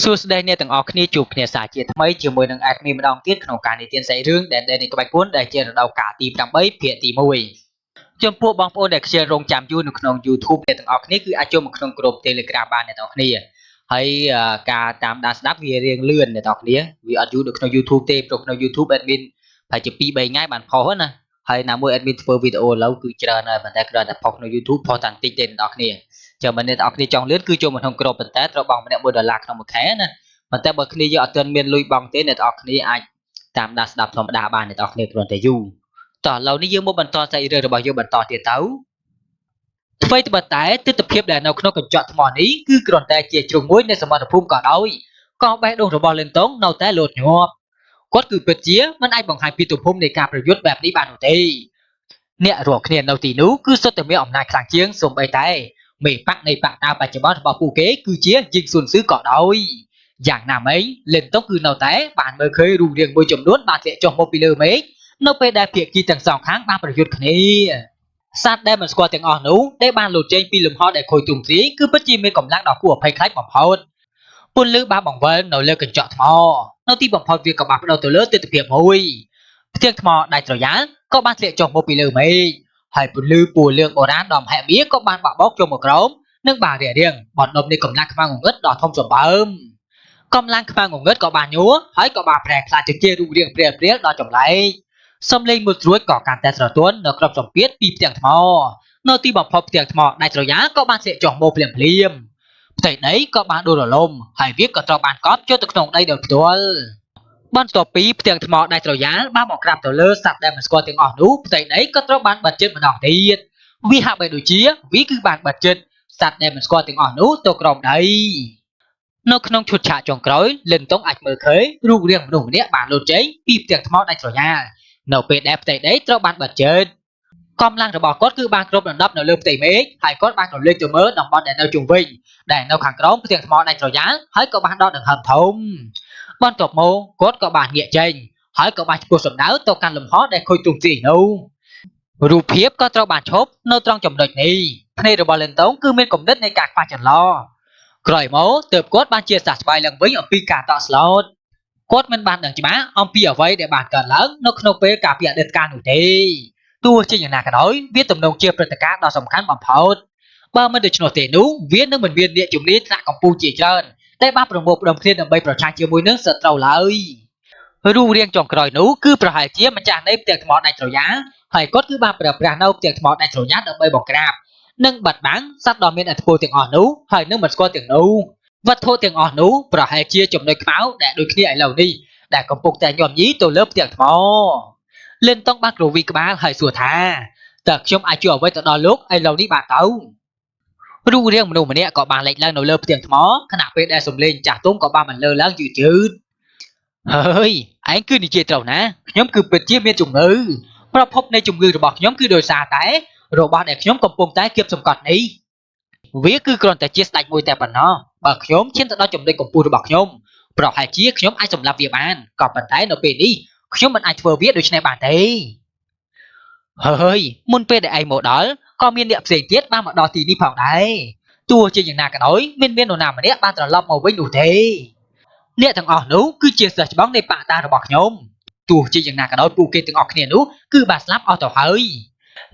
សួស្តីអ្នកទាំងអស់គ្នាជួបគ្នាសាជាថ្មីជាមួយនឹង admin ម្ដងទៀតក្នុងការនិទានស្រីរឿងដែលនៃក្បាច់គុណដែលជារដូវកាលទី8ភាគទី1ចំពោះបងប្អូនដែលខ្ជិលរងចាំយូរនៅក្នុង YouTube អ្នកទាំងអស់គ្នាគឺអាចចូលមកក្នុងក្រុម Telegram បានអ្នកទាំងអស់គ្នាហើយការតាមដានស្ដាប់វារៀងលឿនអ្នកទាំងអស់គ្នាវាអត់យូរដូចក្នុង YouTube ទេព្រោះក្នុង YouTube admin ប្រហែលជា2-3ថ្ងៃបានផុសណាហើយណាមួយ admin ធ្វើវីដេអូឥឡូវគឺច្រើនហើយប៉ុន្តែគ្រាន់តែផុសក្នុង YouTube ផុសតាំងតិចទេអ្នកទាំងអស់គ្នាចាំបើអ្នកទាំងអស់គ្នាចង់លឿនគឺចូលមកក្នុងក្រុមប៉ុន្តែត្រូវបង់ម្នាក់$1ក្នុងមួយខែណាប៉ុន្តែបើគ្នាយើងអត់ទាន់មានលុយបង់ទេអ្នកទាំងអស់គ្នាអាចតាមដានស្ដាប់ធម្មតាបានអ្នកទាំងអស់គ្នាគ្រាន់តែយូរតោះឥឡូវនេះយើងមកបន្តសាច់រឿងរបស់យើងបន្តទៀតទៅអ្វីត្បិតតែទិដ្ឋភាពដែលនៅក្នុងកញ្ចក់ថ្មនេះគឺគ្រាន់តែជាជ្រុងមួយនៃសមត្ថភូមិក៏ដោយក៏បេះដូងរបស់លិនតុងនៅតែលោតញាប់គាត់គឺពិតជាមិនអាចបង្ហាញពីទំហំនៃការប្រយុទ្ធបែបនេះបាននោះទេអ្នករាល់គ្នានៅទីនោះគឺសុទ្ធតែមានអំណាចខ្លាំងជាងសូម្បីតែមេបកនៃបកតាបច្ចុប្បន្នរបស់ពួកគេគឺជាយិងស៊ុនស៊ឺក៏ដោយយ៉ាងណាមិញលិនតុងគឺនៅតែបានមើលឃើញរូបរាងមួយចំនួនបានធ្លាក់ចុះមកពីលើមេឃនៅពេលដែលភាគីទាំងសងខាងបានប្រយុទ្ធគ្នាសត្វដែលមិនស្គាល់ទាំងអស់នោះដែលបានលោតចេញពីលំហដែលខូចទ្រង់ទ្រាយគឺពិតជាមានកម្លាំងដ៏គួរឲ្យភ័យខ្លាចបំផុតពន្លឺបានបង្វិលនៅលើកញ្ចក់ថ្មនៅទីបំផុតវាក៏បានផ្ដោតទៅលើទិដ្ឋភាពមួយផ្ទាំងថ្មដាច់ត្រយ៉ាល់ក៏បានធ្លាក់ចុះមកពីលើមេឃហើយពន្លឺពណ៌លឿងបុរាណដ៏មហិមាក៏បានបាក់បោកចុះមកក្រោមនិងបានរារាំងបណ្ដុំនៃកម្លាំងខ្មាំងងឹតដ៏ធំសម្បើមកម្លាំងខ្មាំងងឹតក៏បានញ័រហើយក៏បានប្រែក្លាយទៅជារូបរាងព្រាលៗដ៏ចម្លែកសំឡេងមួយត្រួយក៏កាន់តែស្រទន់នៅក្នុងសម្ពាធពីផ្ទាំងថ្មនៅទីបំផុតផ្ទាំងថ្មដាច់ត្រយ៉ាល់ក៏បានធ្លាក់ចុះមកភ្លាមៗផ្ទៃដីក៏បានដួលរលំហើយវាក៏ត្រូវបានកប់ចូលទៅក្នុងដីដោយផ្ទាល់បន្ទាប់ពីផ្ទាំងថ្មដាច់ត្រយ៉ាល់បានមកក្រាបទៅលើសត្វដែលមិនស្គាល់ទាំងអស់នោះផ្ទៃដីក៏ត្រូវបានបិទជិតម្ដងទៀតវាហាក់បីដូចជាវាគឺបានបិទជិតសត្វដែលមិនស្គាល់ទាំងអស់នោះទៅក្រោមដីនៅក្នុងឈុតឆាកចុងក្រោយលិនតុងអាចមើលឃើញរូបរាងមនុស្សម្នាក់បានលោតចេញពីផ្ទាំងថ្មដាច់ត្រយ៉ាល់នៅពេលដែលផ្ទៃដីត្រូវបានបិទជិតកម្លាំងរបស់គាត់គឺបានគ្របដណ្ដប់នៅលើផ្ទៃមេឃហើយគាត់បានរំលេចទៅមើលតំបន់ដែលនៅជុំវិញដែលនៅខាងក្រោមផ្ទាំងថ្មដាច់ត្រយ៉ាល់ហើយក៏បានដកដង្ហើមធំបន្ទាប់មកគាត់ក៏បានងាកចេញហើយក៏បានឆ្ពោះសម្ដៅទៅកាន់លំហដែលខូចទ្រង់ទ្រាយនោះរូបភាពក៏ត្រូវបានឈប់នៅត្រង់ចំណុចនេះភ្នែករបស់លិនតុងគឺមានគំនិតនៃការខ្វះចន្លោះក្រោយមកទើបគាត់បានជាសះស្បើយឡើងវិញអំពីការតក់ស្លូតគាត់មិនបានដឹងច្បាស់អំពីអ្វីដែលបានកើតឡើងនៅក្នុងពេលការពីអតីតកាលនោះទេទោះជាយ៉ាងណាក៏ដោយវាទំនងជាព្រឹត្តិការណ៍ដ៏សំខាន់បំផុតបើមិនដូច្នោះទេនោះវានឹងមិនមានអ្នកជំនាញថ្នាក់កម្ពុជាជាច្រើនតែបានប្រមូលផ្ដុំគ្នាដើម្បីប្រឆាំងជាមួយនឹងសត្រូវឡើយរូបរាងចុងក្រោយនោះគឺប្រហែលជាម្ចាស់នៃផ្ទាំងថ្មដាច់ត្រយ៉ាល់ហើយគាត់គឺបានប្រើប្រាស់នៅផ្ទាំងថ្មដាច់ត្រយ៉ាល់ដើម្បីបង្ក្រាបនិងបិទបាំងសត្វដ៏មានឥទ្ធិពលទាំងអស់នោះហើយនឹងមិនស្គាល់ទាំងនោះវត្ថុទាំងអស់នោះប្រហែលជាចំណុចខ្មៅដែលដូចគ្នាឥឡូវនេះដែលកំពុងតែញោមញីទៅលើផ្ទាំងថ្មលិនតុងបានគ្រវីក្បាលហើយសួរថាតើខ្ញុំអាចជួយអ្វីទៅដល់លោកឥឡូវនេះបានទៅរូបរាងមនុស្សម្នាក់ក៏បានលេចឡើងនៅលើផ្ទាំងថ្មខណៈពេលដែលសំឡេងចាស់ទុំក៏បានបន្លឺឡើងយឺតហើយឯងគឺនិយាយត្រូវណាខ្ញុំគឺពិតជាមានជំងឺប្រភពនៃជំងឺរបស់ខ្ញុំគឺដោយសារតែរបស់ដែលខ្ញុំកំពុងតែគៀបសង្កត់នេះវាគឺគ្រាន់តែជាស្ដេចមួយតែប៉ុណ្ណោះបើខ្ញុំឈានទៅដល់ចំណុចកម្ពស់របស់ខ្ញុំប្រហែលជាខ្ញុំអាចសម្លាប់វាបានក៏ប៉ុន្តែនៅពេលនេះខ្ញុំមិនអាចធ្វើវាដូច្នេះបានទេហើយមុនពេលដែលឯងមកដល់ក៏មានអ្នកផ្សេងទៀតបានមកដល់ទីនេះផងដែរទោះជាយ៉ាងណាក៏ដោយមាននរណាម្នាក់បានត្រឡប់មកវិញនោះទេអ្នកទាំងអស់នោះគឺជាសិស្សច្បងនៃបកតារបស់ខ្ញុំទោះជាយ៉ាងណាក៏ដោយពួកគេទាំងអស់គ្នានោះគឺបានស្លាប់អស់ទៅហើយ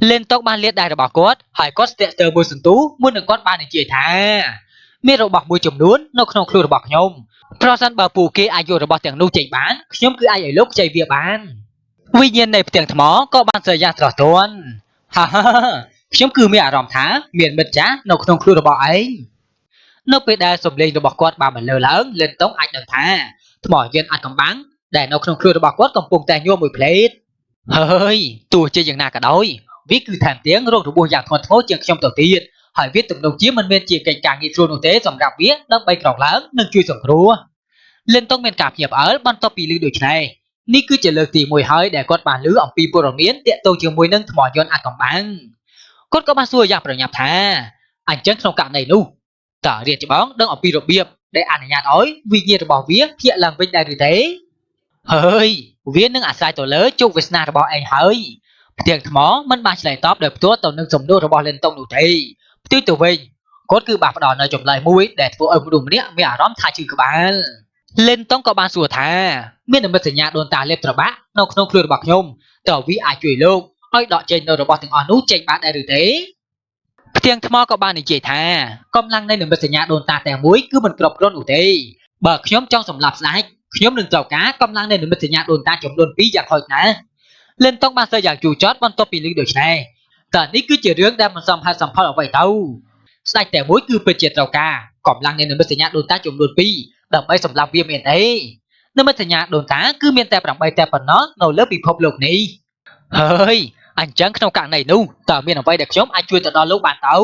លេនតុកបានលាតដៃរបស់គាត់ហើយគាត់ស្ទាក់ស្ទើរមួយសន្ទុះមុននឹងគាត់បាននិយាយថាមានរបស់មួយចំនួននៅក្នុងខ្លួនរបស់ខ្ញុំប្រសិនបើពួកគេអាចយករបស់ទាំងនោះចេញបានខ្ញុំគឺអាចឲ្យលោកខ្ចីវាបានវិញ្ញាណនៃផ្ទាំងថ្មក៏បានស្រែកយ៉ាងស្រស់ទន់ហាហាខ្ញុំគឺមានអារម្មណ៍ថាមានមិត្តចាស់នៅក្នុងខ្លួនរបស់ឯងនៅពេលដែលសំឡេងរបស់គាត់បានបន្លឺឡើងលិនតុងអាចដឹងថាថ្មយានអាចកំបាំងដែលនៅក្នុងខ្លួនរបស់គាត់កំពុងតែញ័រមួយផ្លេតហើយទោះជាយ៉ាងណាក៏ដោយវាគឺថែមទាំងរងរបួសយ៉ាងធ្ងន់ធ្ងរជាងខ្ញុំទៅទៀតហើយវាទំនងជាមិនមានជាកិច្ចការងាយស្រួលនោះទេសម្រាប់វាដើម្បីក្រោកឡើងនិងជួយសង្គ្រោះលិនតុងមានការភ្ញាក់ផ្អើលបន្ទាប់ពីឮដូច្នេះនេះគឺជាលើកទី1ហើយដែលគាត់បានឮអំពីព័ត៌មានទាក់ទងជាមួយនឹងថ្មយន្តអាចកំបាំងគាត់ក៏បានសួរយ៉ាងប្រញាប់ថាអញ្ចឹងក្នុងករណីនោះតើរាជច្បងដឹងអំពីរបៀបដែលអនុញ្ញាតឲ្យវិញ្ញាណរបស់វាភ្ញាក់ឡើងវិញដែរឬទេហើយវានឹងអាស្រ័យទៅលើជោគវាសនារបស់ឯងហើយផ្ទាំងថ្មមិនបានឆ្លើយតបដោយផ្ទាល់ទៅនឹងសំណួររបស់លិនតុងនោះទេផ្ទុយទៅវិញ គាត់គឺបានផ្ដល់នៅចម្លើយមួយដែលធ្វើឲ្យមនុស្សម្នាក់មានអារម្មណ៍ថាជឿក្បាលលេនតុងក៏បានសួរថាមាននិមិត្តសញ្ញាដូនតាលេបត្របាក់នៅក្នុងខ្លួនរបស់ខ្ញុំតើវាអាចជួយលោកឲ្យដកចេញនៅរបស់ទាំងអស់នោះចេញបានដែរឬទេផ្ទាំងថ្មក៏បាននិយាយថាកម្លាំងនៃនិមិត្តសញ្ញាដូនតាតែមួយគឺមិនគ្រប់គ្រាន់នោះទេបើខ្ញុំចង់សម្លាប់ស្ដេចខ្ញុំនឹងត្រូវការកម្លាំងនៃនិមិត្តសញ្ញាដូនតាចំនួន2យ៉ាងហោចណាស់លេនតុងបានសើយ៉ាងជូរចត់បន្ទាប់ពីឮដូច្នេះតើនេះគឺជារឿងដែលមិនសមហេតុសមផលអ្វីទៅស្ដេចតែមួយគឺពិតជាត្រូវការកម្លាំងនៃនិមិត្តសញ្ញាដូនតាចំនួន2ដើម្បីសម្លាប់វាមានទេនិមិត្តសញ្ញាដូនតាគឺមានតែ8តែប៉ុណ្ណោះនៅលើពិភពលោកនេះហើយអញ្ចឹងក្នុងករណីនោះតើមានអ្វីដែលខ្ញុំអាចជួយទៅដល់លោកបានទៅ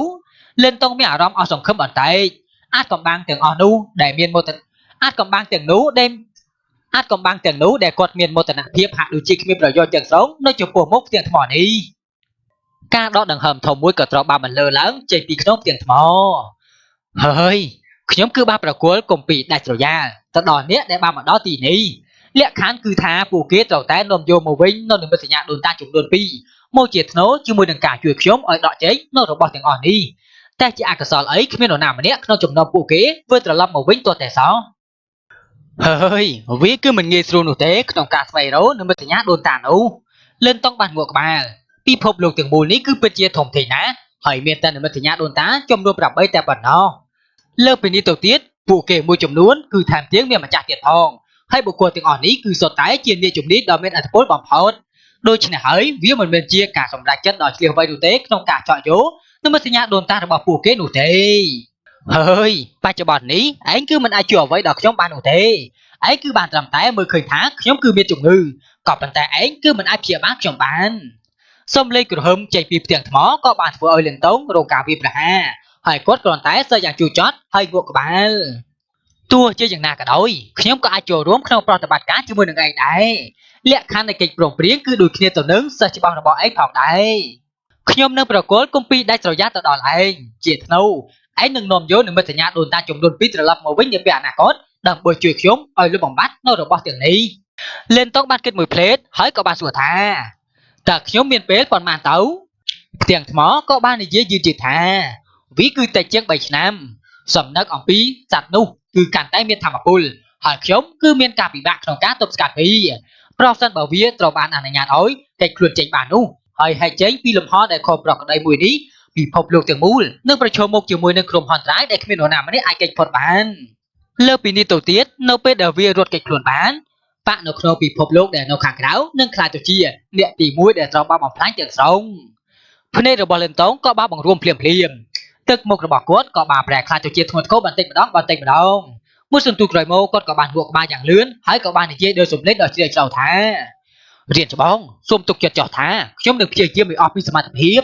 លេនតុងមានអារម្មណ៍អស់សង្ឃឹមបន្តិចអាចកំបាំងទាំងអស់នោះដែលមានមោទនអាចកំបាំងទាំងនោះដែលគាត់មានមោទនភាពហាក់ដូចជាគ្មានប្រយោជន៍ទាំងស្រុងនៅចំពោះមុខផ្ទាំងថ្មនេះការដកដង្ហើមធំមួយក៏ត្រូវបានបន្លឺឡើងចេញពីក្នុងផ្ទាំងថ្មហើយខ្ញុំគឺបានប្រគល់គម្ពីរដាច់ស្រយាលទៅដល់អ្នកដែលបានមកដល់ទីនេះលក្ខខណ្ឌគឺថាពួកគេត្រូវតែនាំយកមកវិញនៅនិមិត្តសញ្ញាដូនតាចំនួន2មកជាថ្នូរជាមួយនឹងការជួយខ្ញុំឲ្យដកចេញនៅរបស់ទាំងអស់នេះតែជាអកុសលអីគ្មាននរណាម្នាក់ក្នុងចំណោមពួកគេធ្វើត្រឡប់មកវិញទាល់តែសោះហើយវាគឺមិនងាយស្រួលនោះទេក្នុងការស្វែងរកនិមិត្តសញ្ញាដូនតានោះលឿនតុងបានងក់ក្បាលពិភពលោកទាំងមូលនេះគឺពិតជាធំធេងណាស់ហើយមានតែនិមិត្តសញ្ញាដូនតាចំនួន8តែប៉ុណ្ណោះលើពីនេះទៅទៀតពួកគេមួយចំនួនគឺថែមទាំងមានម្ចាស់ទៀតផងហើយបុគ្គលទាំងអស់នេះគឺសុទ្ធតែជាអ្នកជំនាញដ៏មានឥទ្ធិពលបំផុតដូច្នេះហើយវាមិនមែនជាការសម្រេចចិត្តដ៏ឆ្លៀសវៃនោះទេក្នុងការចោទយកនិមិត្តសញ្ញាដូនតារបស់ពួកគេនោះទេហើយបច្ចុប្បន្ននេះឯងគឺមិនអាចជួយអ្វីដល់ខ្ញុំបាននោះទេឯងគឺបានត្រឹមតែមើលឃើញថាខ្ញុំគឺមានជំងឺក៏ប៉ុន្តែឯងគឺមិនអាចព្យាបាលខ្ញុំបានសំឡេងក្រហមចេញពីផ្ទាំងថ្មក៏បានធ្វើឲ្យលិនតុងរងការវាយប្រហារហើយគាត់គ្រាន់តែសើយ៉ាងជូរចត់ហើយងក់ក្បាលទោះជាយ៉ាងណាក៏ដោយខ្ញុំក៏អាចចូលរួមក្នុងប្រតិបត្តិការជាមួយនឹងឯងដែរលក្ខខណ្ឌនៃកិច្ចព្រមព្រៀងគឺដូចគ្នាទៅនឹងសិស្សច្បាស់របស់ឯងផងដែរខ្ញុំនឹងប្រកល់គម្ពីរដាច់ស្រយាលទៅដល់ឯងជាធ្នូឯងនឹងនាំយកនិមិត្តសញ្ញាដូនតាចំនួន2ត្រឡប់មកវិញនាពេលអនាគតដើម្បីជួយខ្ញុំឲ្យលុបបំបាត់នៅរបស់ទាំងនេះលេនតុងបានគិតមួយភ្លេតហើយក៏បានសួរថាតើខ្ញុំមានពេលប៉ុន្មានទៅផ្ទាំងថ្មក៏បាននិយាយយឺតៗថាវាគឺតែជាង3ឆ្នាំសំណឹកអំពីសត្វនោះគឺកាន់តែមានធម៌ពលហើយខ្ញុំគឺមានការពិបាកក្នុងការទប់ស្កាត់វាប្រសិនបើវាត្រូវបានអនុញ្ញាតឲ្យកិច្ចខ្លួនចេញបាននោះហើយហែកចេញពីលំហដែលខុសប្រក្រតីមួយនេះពិភពលោកទាំងមូលនឹងប្រឈមមុខជាមួយនឹងក្រុមហ៊ុនត្រៃដែលគ្មាននរណាម្នាក់អាចកិច្ចផុតបានលើពីនេះទៅទៀតនៅពេលដែលវារត់កិច្ចខ្លួនបានបាក់នៅក្នុងពិភពលោកដែលនៅខាងក្រៅនឹងខ្លាចទៅជាអ្នកទី1ដែលត្រូវបានបំផ្លាញទាំងស្រុងភ្នែករបស់លិនតុងក៏បានបង្រួមភ្លាមទឹកមុខរបស់គាត់ក៏បានប្រែក្លាយទៅជាធ្ងន់ធ្ងរបន្តិចម្ដងមួយសន្ទុះក្រោយមកគាត់ក៏បានងក់ក្បាលយ៉ាងលឿនហើយក៏បាននិយាយដោយសំឡេងដ៏ជ្រាលជ្រៅថារៀនច្បងសូមទុកចិត្តចោះថាខ្ញុំនឹងព្យាយាមឲ្យអស់ពីសមត្ថភាព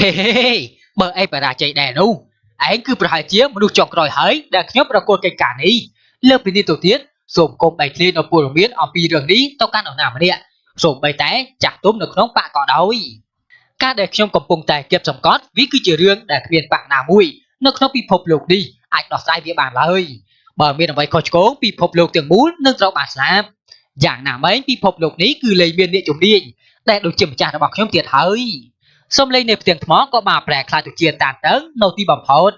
ហេបើឯងបរាជ័យដែរនោះឯងគឺប្រហែលជាមនុស្សចុងក្រោយហើយដែលខ្ញុំប្រកួតកិច្ចការនេះលើពីនេះទៅទៀតសូមកុំបែកធ្លាយនៅព័ត៌មានអំពីរឿងនេះទៅកាន់នរណាម្នាក់សូម្បីតែចាស់ទុំនៅក្នុងបកក៏ដោយការដែលខ្ញុំកំពុងតែគៀបសង្កត់វាគឺជារឿងដែលគ្មានបកណាមួយនៅក្នុងពិភពលោកនេះអាចដោះស្រាយវាបានឡើយបើមានអ្វីខុសឆ្គងពិភពលោកទាំងមូលនឹងត្រូវបានស្លាប់យ៉ាងណាមិញពិភពលោកនេះគឺលែងមានអ្នកជំនាញដែលដូចជាម្ចាស់របស់ខ្ញុំទៀតហើយសំឡេងនៃផ្ទាំងថ្មក៏បានប្រែក្លាយទៅជាតានតឹងនៅទីបំផុត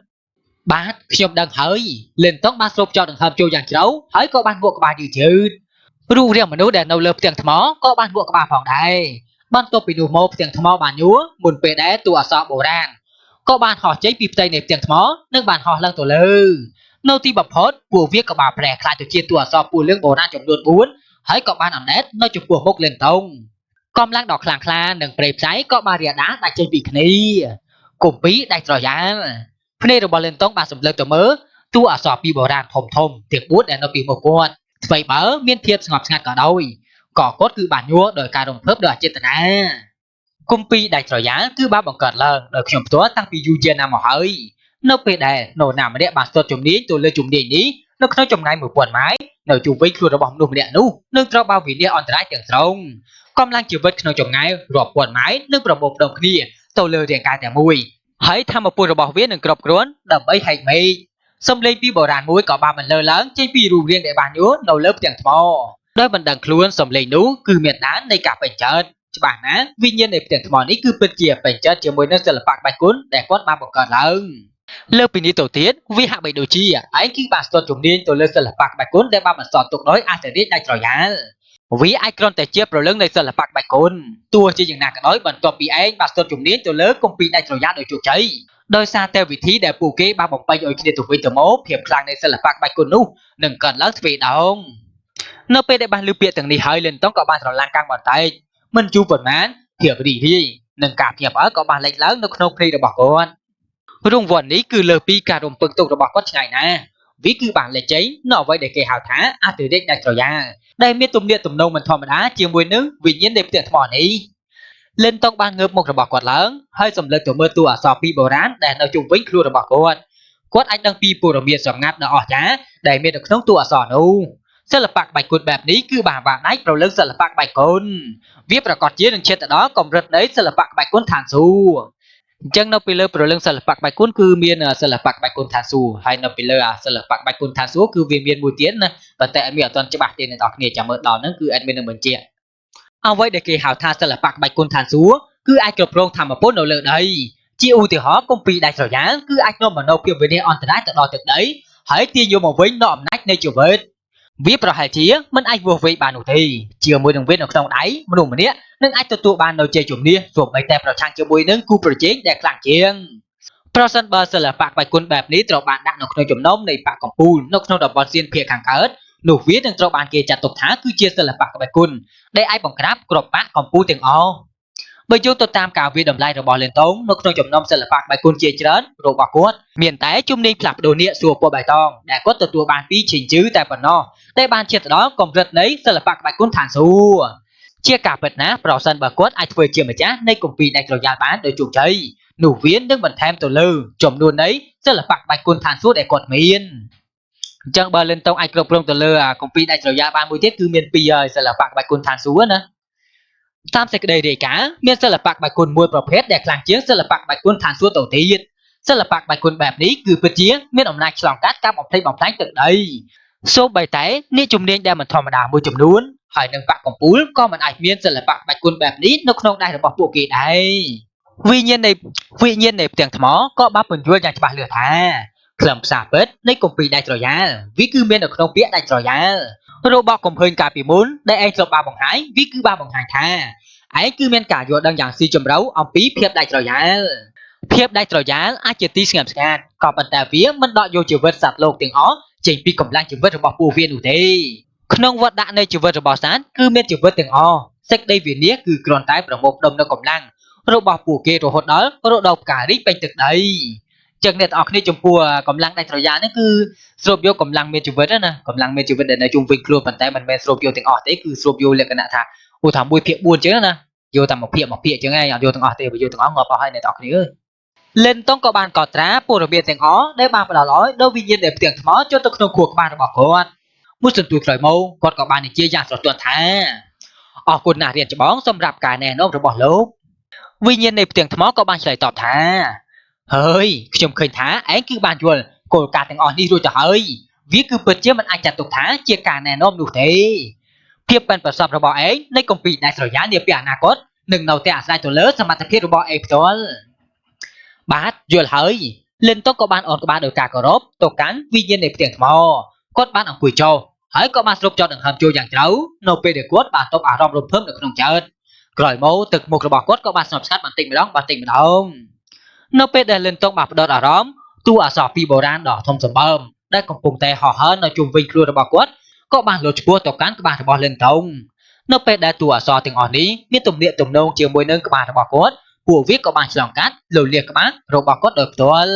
បាទខ្ញុំដឹងហើយលិនតុងបានស្រូបចោលដង្ហើមចូលយ៉ាងជ្រៅហើយក៏បានងក់ក្បាលយឺតរូបរាងមនុស្សដែលនៅលើផ្ទាំងថ្មក៏បានងក់ក្បាលផងដែរបន្ទាប់ពីនោះមកផ្ទាំងថ្មបានញួរមុនពេលដែលតួអក្សរបុរាណក៏បានហោះចេញពីផ្ទៃនៃផ្ទាំងថ្មនិងបានហោះឡើងទៅលើនៅទីបំផុតពួកវាក៏បានប្រែក្លាយទៅជាតួអក្សរពូលឿងបុរាណចំនួន4ហើយក៏បានអណ្ដែតនៅចំពោះមុខលិនតុងកម្លាំងដ៏ខ្លាំងក្លានិងព្រៃផ្សៃក៏បានរាលដាលដាច់ចេញពីគ្នាគម្ពីរដាច់ស្រយាលភ្នែករបស់លិនតុងបានសម្លឹងទៅមើលតួអក្សរពីបុរាណធំទាំង4ដែលនៅពីមុខគាត់ស្វ័យបើមានភាពស្ងប់ស្ងាត់ក៏ដោយក៏គាត់គឺបានញួរដោយការរំភើបដោយអចេតនាគម្ពីរដាច់ស្រយាលគឺបានបង្កើតឡើងដោយខ្ញុំផ្ទាល់តាំងពីយូរយារណាស់មកហើយនៅពេលដែលនរណាម្នាក់បានស្ទាត់ជំនាញទៅលើជំនាញនេះនៅក្នុងចម្ងាយ1000ម៉ាយនៅជុំវិញខ្លួនរបស់មនុស្សម្នាក់នោះនឹងត្រូវបានវិនិច្ឆ័យអន្តរាយទាំងស្រុងកម្លាំងជីវិតក្នុងចម្ងាយរាប់ពាន់ម៉ាយនឹងប្រមូលផ្ដុំគ្នាទៅលើរាងកាយតែមួយហើយធម្មពលរបស់វានឹងគ្រប់គ្រាន់ដើម្បីហែកមេឃសំឡេងពីបុរាណមួយក៏បានបន្លឺឡើងចេញពីរូបរាងដែលបានញួរនៅលើផ្ទាំងថ្មដោយមិនដឹងខ្លួនសំឡេងនោះគឺមានដាននៃការពេញចិត្តច្បាស់ណាស់វិញ្ញាណនៃផ្ទាំងថ្មនេះគឺពិតជាពេញចិត្តជាមួយនឹងសិល្បៈក្បាច់គុនដែលគាត់បានបង្កើតឡើង លើពីនេះទៅទៀតវាហាក់បីដូចជាឯងគឺបានស្ទាត់ជំនាញទៅលើសិល្បៈក្បាច់គុនដែលបានបន្សល់ទុកដោយអធិរាជដាច់ស្រយាលវាអាចគ្រាន់តែជាប្រលឹងនៃសិល្បៈក្បាច់គុនទោះជាយ៉ាងណាក៏ដោយបន្ទាប់ពីឯងបានស្ទាត់ជំនាញទៅលើគម្ពីរដាច់ស្រយាលដោយជោគជ័យដោយសារតែវិធីដែលពួកគេបានបំពេញឲ្យគ្នាទៅវិញទៅមកភាពខ្លាំងនៃសិល្បៈក្បាច់គុននោះនឹងកើតឡើងទ្វេដងនៅពេលដែលបានលើពាក្យទាំងនេះហើយលិនតុងក៏បានស្រឡាំងកាំងបន្តិចមិនយូរប៉ុន្មានភាពរីករាយនិងការភ្ញាក់ផ្អើលក៏បានលេចឡើងនៅក្នុងភ្នែករបស់គាត់រង្វាន់នេះគឺលើសពីការរំពឹងទុករបស់គាត់ឆ្ងាយណាស់វាគឺបានលេចចេញនៅអ្វីដែលគេហៅថាអធិរាជដាច់ស្រយាលដែលមានទំនាក់ទំនងមិនធម្មតាជាមួយនឹងវិញ្ញាណនៃផ្ទះថ្មនេះលិនតុងបានងើបមុខរបស់គាត់ឡើងហើយសម្លឹងទៅមើលតួអក្សរពីរបុរាណដែលនៅជុំវិញខ្លួនរបស់គាត់អាចដឹងពីព័ត៌មានសម្ងាត់ដ៏អស្ចារ្យដែលមាននៅក្នុងតួអក្សរនោះសិល្បៈក្បាច់គុនបែបនេះគឺបានវាដៃប្រលើងសិល្បៈក្បាច់គុនវាប្រកាសជានឹងឈានទៅដល់កម្រិតនៃសិល្បៈក្បាច់គុនឋានសួគ៌អញ្ចឹងនៅពីលើប្រលឹងសិល្បៈក្បាច់គុនគឺមានសិល្បៈក្បាច់គុនឋានសួគ៌ហើយនៅពីលើសិល្បៈក្បាច់គុនឋានសួគ៌គឺវាមានមួយទៀតណាប៉ុន្តែអត់មានអត់ទាន់ច្បាស់ទេអ្នកនរគ្នាចាំមើលដល់ហ្នឹងគឺអត់មាននឹងបញ្ជាក់អ្វីដែលគេហៅថាសិល្បៈក្បាច់គុនឋានសួគ៌គឺអាចគ្រប់គ្រងធម្មពលនៅលើដីជាឧទាហរណ៍គម្ពីរដាច់ស្រយាលគឺអាចនាំមកនូវភាពវិនិច្ឆ័យអន្តរាយទៅដល់ទឹកដីហើយទាញយកមកវិញនូវអំណាចនៃជីវិតវាប្រហែលជាមិនអាចវាស់វែងបាននោះទេជាមួយនឹងវានៅក្នុងដៃមនុស្សម្នាក់នឹងអាចទទួលបាននូវជ័យជំនះសូម្បីតែប្រឆាំងជាមួយនឹងគូប្រជែងដែលខ្លាំងជាងប្រសិនបើសិល្បៈក្បាច់គុនបែបនេះត្រូវបានដាក់នៅក្នុងចំណោមនៃបកកម្ពុជានៅក្នុងតំបន់សៀនភាគខាងកើតនោះវានឹងត្រូវបានគេចាត់ទុកថាគឺជាសិល្បៈក្បាច់គុនដែលអាចបង្ក្រាបគ្រប់បកកម្ពុជាទាំងអស់បើយោងទៅតាមការវិតម្លៃរបស់លិនតុងនៅក្នុងចំណោមសិល្បៈក្បាច់គុនជាច្រើនរបស់គាត់មានតែជំនាញផ្លាស់ប្ដូរនាគសួរពណ៌បៃតងដែលគាត់ទទួលបានពីឈិនជឺតែប៉ុណ្ណោះតែបានឈានទៅដល់កម្រិតនៃសិល្បៈក្បាច់គុនឋានសួគ៌ជាការពិតណាប្រសិនបើគាត់អាចធ្វើជាម្ចាស់នៃគម្ពីរដាច់ស្រយាលបានដោយជោគជ័យនោះវានឹងបន្ថែមទៅលើចំនួននៃសិល្បៈក្បាច់គុនឋានសួគ៌ដែលគាត់មានអញ្ចឹងបើលិនតុងអាចគ្រប់គ្រងទៅលើគម្ពីរដាច់ស្រយាលបានមួយទៀតគឺមានពីរហើយសិល្បៈក្បាច់គុនឋានសួគ៌ណាតាមសេចក្តីរាយការណ៍មានសិល្បៈក្បាច់គុនមួយប្រភេទដែលខ្លាំងជាងសិល្បៈក្បាច់គុនឋានសួគ៌ទៅទៀតសិល្បៈក្បាច់គុនបែបនេះគឺពិតជាមានអំណាចឆ្លងកាត់ការបំផ្លិចបំផ្លាញទឹកដីសូម្បីតែអ្នកជំនាញដែលមិនធម្មតាមួយចំនួនហើយនឹងបកកម្ពុជាក៏មិនអាចមានសិល្បៈក្បាច់គុនបែបនេះនៅក្នុងដៃរបស់ពួកគេដែរវិញ្ញាណនៃផ្ទាំងថ្មក៏បានពន្យល់យ៉ាងច្បាស់លាស់ថាខ្លឹមសារពិតនៃគម្ពីរដាច់ស្រយាលវាគឺមាននៅក្នុងពាក្យដាច់ស្រយាលរបស់កំភើញកាលពីមុនដែលឯងធ្លាប់បានបង្ហាញវាគឺបានបង្ហាញថាឯងគឺមានការយល់ដឹងយ៉ាងស៊ីជម្រៅអំពីភាពដាច់ស្រយាលភាពដាច់ស្រយាលអាចជាទីស្ងៀមស្ងាត់ក៏ប៉ុន្តែវាមិនដកយកជីវិតសត្វលោកទាំងអស់ចេញពីកម្លាំងជីវិតរបស់ពួកវានោះទេក្នុងវដ្តដាក់នៃជីវិតរបស់សត្វគឺមានជីវិតទាំងអស់សេចក្តីវិនាសគឺគ្រាន់តែប្រមូលផ្ដុំនៅកម្លាំងរបស់ពួកគេរហូតដល់រដូវផ្ការីកពេញទឹកដីចឹងអ្នកទាំងអស់គ្នាចំពោះកម្លាំងដាច់ស្រយាលនេះគឺស្រូបយកកម្លាំងមានជីវិតណាកម្លាំងមានជីវិតដែលនៅជុំវិញខ្លួនប៉ុន្តែមិនមែនស្រូបយកទាំងអស់ទេគឺស្រូបយកលក្ខណៈថាឧទាហរណ៍1ភាគ4ចឹងណាយកតែ1ភាគចឹងឯងអត់យកទាំងអស់ទេបើយកទាំងអស់ងាប់អស់ហើយអ្នកទាំងអស់គ្នាអើយលិនតុងក៏បានកត់ត្រាព័ត៌មានទាំងអស់ដែលបានផ្ដល់ឲ្យដល់វិញ្ញាណដែលផ្ទាំងថ្មចូលទៅក្នុងខួរក្បាលរបស់គាត់មួយសន្ទុះក្រោយមកគាត់ក៏បាននិយាយយ៉ាងស្រទន់ថាអរគុណណាស់រៀនច្បងសម្រាប់ការណែនាំរបស់លោកវិញ្ញាណនៃផ្ទាំងថ្មក៏បានឆ្លើយតបថាហើយខ្ញុំឃើញថាឯងគឺបានយល់គោលការណ៍ទាំងអស់នេះរួចទៅហើយវាគឺពិតជាមិនអាចចាត់ទុកថាជាការណែនាំនោះទេភាពប៉ិនប្រសប់របស់ឯងនៃគម្ពីរដាច់ស្រយាលនាពេលអនាគតនឹងនៅតែអាស្រ័យទៅលើសមត្ថភាពរបស់ឯងផ្ទាល់បាទយល់ហើយលិនតុកក៏បានអនក្បាលដោយការគោរពទៅកាន់វិញ្ញាណនៃផ្ទាំងថ្មគាត់បានអង្គុយចុះហើយក៏បានស្រូបចោលដង្ហើមចូលយ៉ាងជ្រៅនៅពេលដែលគាត់បានទប់អារម្មណ៍រំភើបនៅក្នុងចិត្តក្រោយមកទឹកមុខរបស់គាត់ក៏បានស្ងប់ស្ងាត់បន្តិចម្ដងនៅពេលដែលលិនតុងបានផ្ដោតអារម្មណ៍តួអក្សរពីរបុរាណដ៏ធំសម្បើមដែលកំពុងតែហោះហើរនៅជុំវិញខ្លួនរបស់គាត់ក៏បានលោតឆ្ពោះទៅកាន់ក្បាលរបស់លិនតុងនៅពេលដែលតួអក្សរទាំងអស់នេះមានទំនាក់ទំនងជាមួយនឹងក្បាលរបស់គាត់ពួកវាក៏បានឆ្លងកាត់លលាក្បាលរបស់គាត់ដោយផ្ទាល់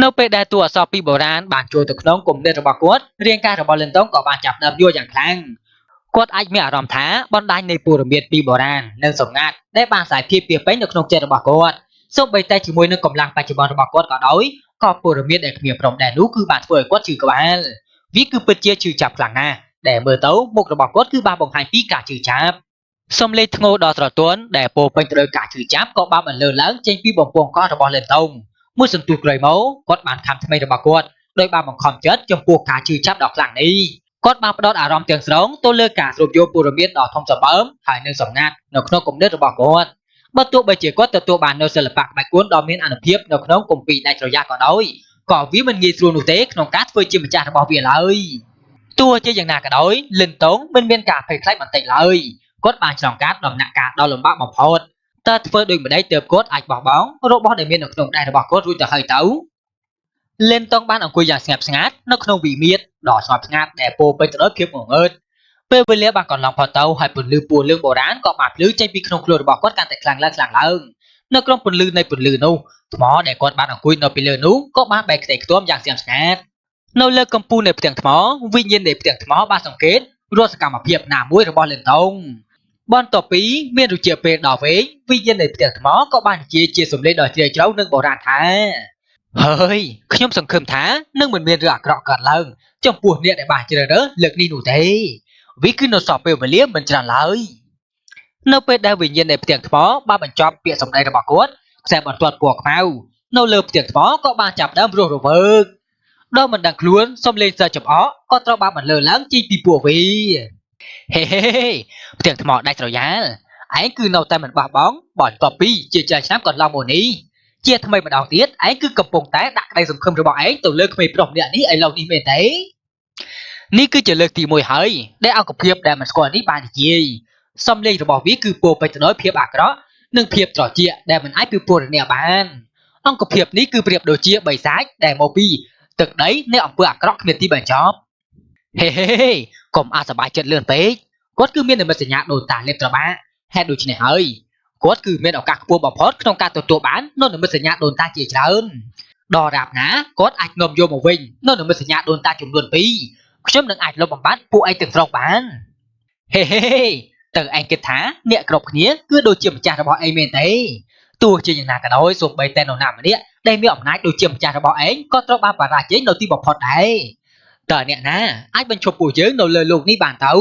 នៅពេលដែលតួអក្សរពីរបុរាណបានចូលទៅក្នុងគំនិតរបស់គាត់រាងកាយរបស់លិនតុងក៏បានចាប់ផ្ដើមយល់យ៉ាងខ្លាំងគាត់អាចមានអារម្មណ៍ថាបណ្ដាញនៃព័ត៌មានពីបុរាណនិងសម្ងាត់ដែលបានសាយភាយពាសពេញនៅក្នុងចិត្តរបស់គាត់សូម្បីតែជាមួយនឹងកម្លាំងបច្ចុប្បន្នរបស់គាត់ក៏ដោយក៏ព័ត៌មានដែលគ្មានព្រំដែននោះគឺបានធ្វើឲ្យគាត់ឈឺក្បាលវាគឺពិតជាឈឺចាប់ខ្លាំងណាស់ដែលមើលទៅមុខរបស់គាត់គឺបានបង្ហាញពីការឈឺចាប់សំឡេងធ្ងរដ៏ស្រទន់ដែលពោពេញទៅដោយការឈឺចាប់ក៏បានបន្លឺឡើងចេញពីបំពង់ករបស់លិនតុងមួយសន្ទុះក្រោយមកគាត់បានខំថ្មីរបស់គាត់ដោយបានបង្ខំចិត្តចំពោះការឈឺចាប់ដ៏ខ្លាំងនេះគាត់បានផ្ដោតអារម្មណ៍ទាំងស្រុងទៅលើការស្រូបយកព័ត៌មានដ៏ធំសម្បើមហើយនឹងសម្ងាត់នៅក្នុងគំនិតរបស់គាត់ បើទោះបីជាគាត់ទទួលបាននូវសិល្បៈក្បាច់គុនដ៏មានអានុភាពនៅក្នុងគម្ពីរដាច់ស្រយាលក៏ដោយក៏វាមិនងាយស្រួលនោះទេក្នុងការធ្វើជាម្ចាស់របស់វាឡើយទោះជាយ៉ាងណាក៏ដោយលិនតងមិនមានការភ័យខ្លាចបន្តិចឡើយគាត់បានឆ្លងកាត់ដំណាក់កាលដ៏លំបាកបំផុតតើធ្វើដូចម្ដេចទើបគាត់អាចបោះបង់របស់ដែលមាននៅក្នុងដៃរបស់គាត់រួចទៅហើយទៅលិនតងបានអង្គុយយ៉ាងស្ងប់ស្ងាត់នៅក្នុងវិមានដ៏ស្ងប់ស្ងាត់ដែលពោពេញទៅដោយភាពងងឹតពេលវេលាបានកន្លងផុតទៅហើយពន្លឺពណ៌លឿងបុរាណក៏បានភ្លឺចេញពីក្នុងខ្លួនរបស់គាត់កាន់តែខ្លាំងឡើងនៅក្នុងពន្លឺនៃពន្លឺនោះថ្មដែលគាត់បានអង្គុយនៅពីលើនោះក៏បានបែកខ្ទេចខ្ទាំយ៉ាងស្ងប់ស្ងាត់នៅលើកំពូលនៃផ្ទាំងថ្មវិញ្ញាណនៃផ្ទាំងថ្មបានសង្កេតរាល់សកម្មភាពណាមួយរបស់លិនតងបន្ទាប់ពីមានរយៈពេលដ៏វែងវិញ្ញាណនៃផ្ទាំងថ្មក៏បាននិយាយជាសំឡេងដ៏ជ្រាលជ្រៅនិងបុរាណថាហើយខ្ញុំសង្ឃឹមថានឹងមិនមានរឿងអាក្រក់កើតឡើងចំពោះអ្នកដែលបានជ្រើសរើសលើកនេះនោះទេវាគឺនៅសល់ពេលវេលាមិនច្រើនឡើយនៅពេលដែលវិញ្ញាណនៃផ្ទាំងថ្មបានបញ្ចប់ពាក្យសម្ដីរបស់គាត់ខ្សែបន្ទាត់ពណ៌ខ្មៅនៅលើផ្ទាំងថ្មក៏បានចាប់ដើមរស់រវើកដោយមិនដឹងខ្លួនសំលេងសើចចំអកក៏ត្រូវបានបន្លឺឡើងចេញពីពួកវាហេផ្ទាំងថ្មដាច់ស្រយាលឯងគឺនៅតែមិនបោះបង់បន្ទាប់ពីជាច្រើនឆ្នាំកន្លងមកនេះជាថ្មីម្ដងទៀតឯងគឺកំពុងតែដាក់ក្តីសង្ឃឹមរបស់ឯងទៅលើក្មេងប្រុសម្នាក់នេះឥឡូវនេះមែនទេនេះគឺជាលើកទី1ហើយដែលអង្គភាពដែលមិនស្គាល់នេះបាននិយាយសំឡេងរបស់វាគឺពោពេញទៅដោយភាពអាក្រក់និងភាពត្រជាក់ដែលមិនអាចពិពណ៌នាបានអង្គភាពនេះគឺប្រៀបដូចជាបិសាចដែលមកពីទឹកដីនៃអំពើអាក្រក់គ្មានទីបញ្ចប់ហេកុំអសប្បាយចិត្តលឿនពេកគាត់គឺមាននិមិត្តសញ្ញាដូនតាលេបត្របាក់ហេតុដូច្នេះហើយគាត់គឺមានឱកាសខ្ពស់បំផុតក្នុងការទទួលបាននូវនិមិត្តសញ្ញាដូនតាជាច្រើនដរាបណាគាត់អាចនាំយកមកវិញនូវនិមិត្តសញ្ញាដូនតាចំនួន2ខ្ញុំនឹងអាចលុបបំបាត់ពួកឯងទាំងស្រុងបានហេតើឯងគិតថាអ្នកគ្រប់គ្នាគឺដូចជាម្ចាស់របស់ឯងមែនទេទោះជាយ៉ាងណាក៏ដោយសូម្បីតែនរណាម្នាក់ដែលមានអំណាចដូចជាម្ចាស់របស់ឯងក៏ត្រូវបានបរាជ័យនៅទីបំផុតដែរតើអ្នកណាអាចបញ្ឈប់ពួកយើងនៅលើโลกនេះបានទៅ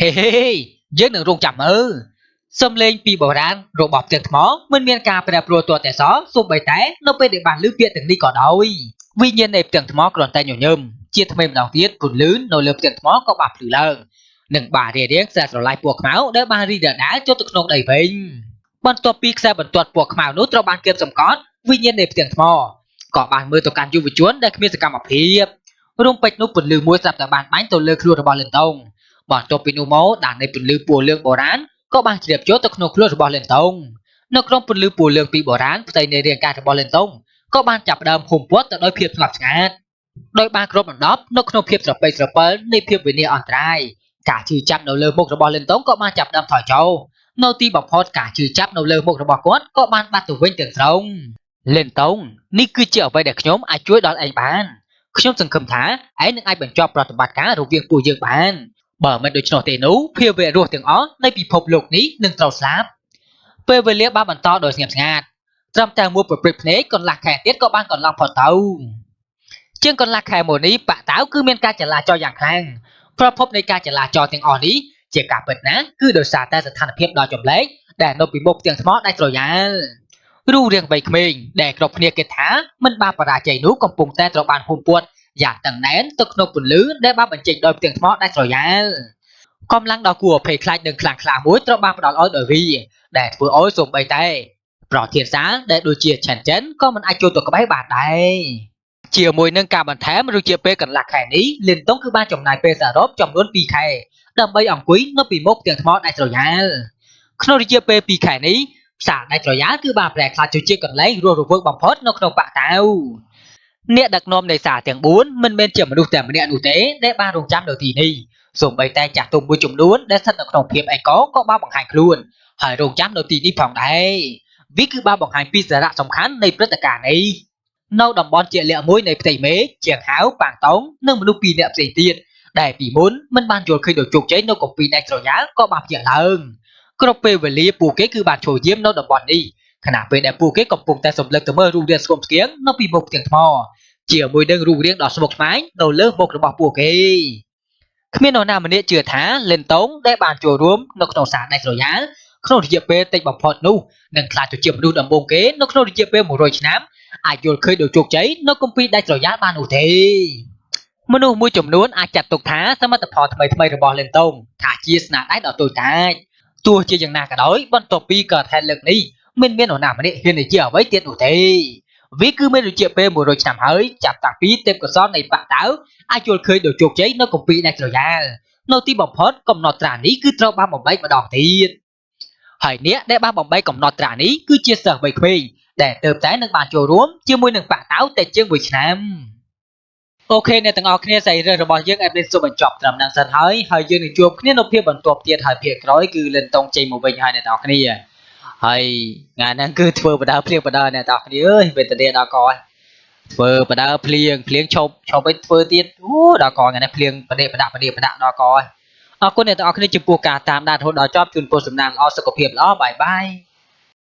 ហេយើងនឹងរងចាំមើលសំឡេងពីបុរាណរបស់ផ្ទាំងថ្មមិនមានការប្រែប្រួលទាល់តែសោះសូម្បីតែនៅពេលដែលបានឮពាក្យទាំងនេះក៏ដោយវិញ្ញាណនៃផ្ទាំងថ្មគ្រាន់តែញញឹមជាថ្មីម្ដងទៀតពន្លឺនៅលើផ្ទាំងថ្មក៏បានភ្លឺឡើងនិងបានរារាំងខ្សែស្រឡាយពណ៌ខ្មៅដែលបានរីកដដែលចូលទៅក្នុងដីវិញបន្ទាប់ពីខ្សែបន្ទាត់ពណ៌ខ្មៅនោះត្រូវបានគេសម្កត់វិញ្ញាណនៃផ្ទាំងថ្មក៏បានមើលទៅកាន់យុវជនដែលគ្មានសកម្មភាពរោងពេជ្រនោះពន្លឺមួយស្រាប់តែបានបាញ់ទៅលើខ្លួនរបស់លិនតងបន្ទាប់ពីនោះមកដាននៃពន្លឺពណ៌លឿងបុរាណក៏បានជ្រាបចូលទៅក្នុងខ្លួនរបស់លិនតងនៅក្នុងពន្លឺពណ៌លឿងពីបុរាណផ្ទៃនៃរាងកាយរបស់លិនតងក៏បានចាប់ផ្ដើមហុំព័ទ្ធទៅដោយភាពស្ងប់ស្ងាត់ដោយបានគ្របដណ្ដប់នៅក្នុងភាពស្រពេចស្រពិលនៃភាពវិន័យអន្តរាយការជឿចាប់នៅលើមុខរបស់លិនតងក៏បានចាប់ផ្ដើមថយចុះនៅទីបំផុតការជឿចាប់នៅលើមុខរបស់គាត់ក៏បានបាត់ទៅវិញទាំងស្រុងលិនតងនេះគឺជាអ្វីដែលខ្ញុំអាចជួយដល់ឯងបានខ្ញុំសង្ឃឹមថាឯងនឹងអាចបញ្ចប់ប្រតិបត្តិការរវាងពួកយើងបានបើមិនដូច្នោះទេនោះភាវៈរស់ទាំងអស់នៃពិភពលោកនេះនឹងត្រូវស្លាប់ពេលវេលាបានបន្តដោយស្ងៀមស្ងាត់ត្រឹមតែមួយប្រព្រឹត្តភ្នែកកន្លះខែទៀតក៏បានកន្លងផុតទៅជាងកន្លះខែមកនេះបាក់តាវគឺមានការចលាចលយ៉ាងខ្លាំងប្រភពនៃការចលាចលទាំងអស់នេះជាការពិតណាគឺដោយសារតែស្ថានភាពដ៏ចម្លែកដែលនៅពីមុខផ្ទាំងថ្មដាច់ស្រយាលរូបរាងវ័យក្មេងដែលគ្រប់គ្នាគិតថាមិនបានបរាជ័យនោះកំពុងតែត្រូវបានហុំព័ទ្ធយ៉ាងតឹងណែនទៅក្នុងពន្លឺដែលបានបញ្ចេញដោយផ្ទាំងថ្មដាច់ស្រយាលកម្លាំងដ៏គួរឲ្យភ័យខ្លាចនិងខ្លាំងក្លាមួយត្រូវបានផ្ដល់ឲ្យដោយវាដែលធ្វើឲ្យសូម្បីតែប្រធានសាលដែលដូចជាឆាន់ចិនក៏មិនអាចចូលទៅក្បែរបានដែរជាមួយនឹងការបន្ថែមរយៈពេលកន្លះខែនេះលិនតុងគឺបានចំណាយពេលសរុបចំនួន2ខែដើម្បីអង្គុយនៅពីមុខផ្ទាំងថ្មដាច់ស្រយាលក្នុងរយៈពេល2ខែនេះផ្សារដាច់ស្រយាលគឺបានប្រែក្លាយទៅជាកន្លែងរស់រវើកបំផុតនៅក្នុងបាក់តាវអ្នកដឹកនាំនៃសារទាំង4មិនមែនជាមនុស្សតែម្នាក់នោះទេដែលបានរងចាំនៅទីនេះសូម្បីតែចាស់ទុំមួយចំនួនដែលស្ថិតនៅក្នុងភាពឯកោក៏បានបង្ហាញខ្លួនហើយរងចាំនៅទីនេះផងដែរវាគឺបានបង្ហាញពីសារៈសំខាន់នៃព្រឹត្តិការណ៍នេះនៅតំបន់ជាក់លាក់មួយនៃផ្ទៃមេឃជាងហៅប៉ាងតងនិងមនុស្ស2នាក់ផ្សេងទៀតដែលពីមុនមិនបានយល់ឃើញដោយជោគជ័យនៅកំពីដាច់ស្រយាលក៏បានភ្ញាក់ឡើងគ្រប់ពេលវេលាពួកគេគឺបានចូលយាមនៅតំបន់នេះខណៈពេលដែលពួកគេកំពុងតែសម្លឹកទៅមើលរូបរាងស្គមស្គៀងនៅពីមុខផ្ទាំងថ្មជាមួយនឹងរូបរាងដ៏ស្មុគស្មាញនៅលើមុខរបស់ពួកគេគ្មាននរណាម្នាក់ជឿថាលិនតងដែលបានចូលរួមនៅក្នុងសារដាច់ស្រយាលក្នុងរយៈពេលតិចបំផុតនោះនឹងក្លាយទៅជាមនុស្សដំបូងគេនៅក្នុងរយៈពេល100ឆ្នាំអាចយល់ឃើញដោយជោគជ័យនៅគម្ពីរដាច់ស្រយាលបាននោះទេមនុស្សមួយចំនួនអាចចាត់ទុកថាសមិទ្ធផលថ្មីៗរបស់លិនតងថាជាស្នាដៃដ៏តូចតាច ទោះជាយ៉ាងណាក៏ដោយបន្ទាប់ពីកើតហេតុលើកនេះមិនមាននរណាម្នាក់ហ៊ាននិយាយអ្វីទៀតនោះទេវាគឺមានរយៈពេល100ឆ្នាំហើយចាប់តាំងពីទេពកោសល្យនៃបាក់តៅអាចយល់ឃើញដោយជោគជ័យនៅគម្ពីរដាច់ស្រយាលនៅទីបំផុតកំណត់ត្រានេះគឺត្រូវបានបំបែកម្ដងទៀតហើយអ្នកដែលបានបំបែកកំណត់ត្រានេះគឺជាសិស្សវ័យក្មេងដែលទើបតែនឹងបានចូលរួមជាមួយនឹងបាក់តៅតែជាង1ឆ្នាំអូខេអ្នកទាំងអស់គ្នាសាច់រឿងរបស់យើងអេបនេះសូមបញ្ចប់ត្រឹមហ្នឹងសិនហើយយើងនឹងជួបគ្នានៅភាគបន្ទាប់ទៀតហើយភាគក្រោយគឺលិនតងចេញមកវិញហើយអ្នកទាំងអស់គ្នាហើយថ្ងៃហ្នឹងគឺធ្វើបដើភ្លៀងបដើអ្នកទាំងអស់គ្នាអើយវេទនាដល់កធ្វើបដើភ្លៀងឈប់វិញធ្វើទៀតអូដល់កថ្ងៃនេះភ្លៀងបដិបដាក់ដល់កអរគុណអ្នកទាំងអស់គ្នាចំពោះការតាមដានរហូតដល់ចប់ជូនពរសំណាងល្អសុខភាពល្អបាយបាយ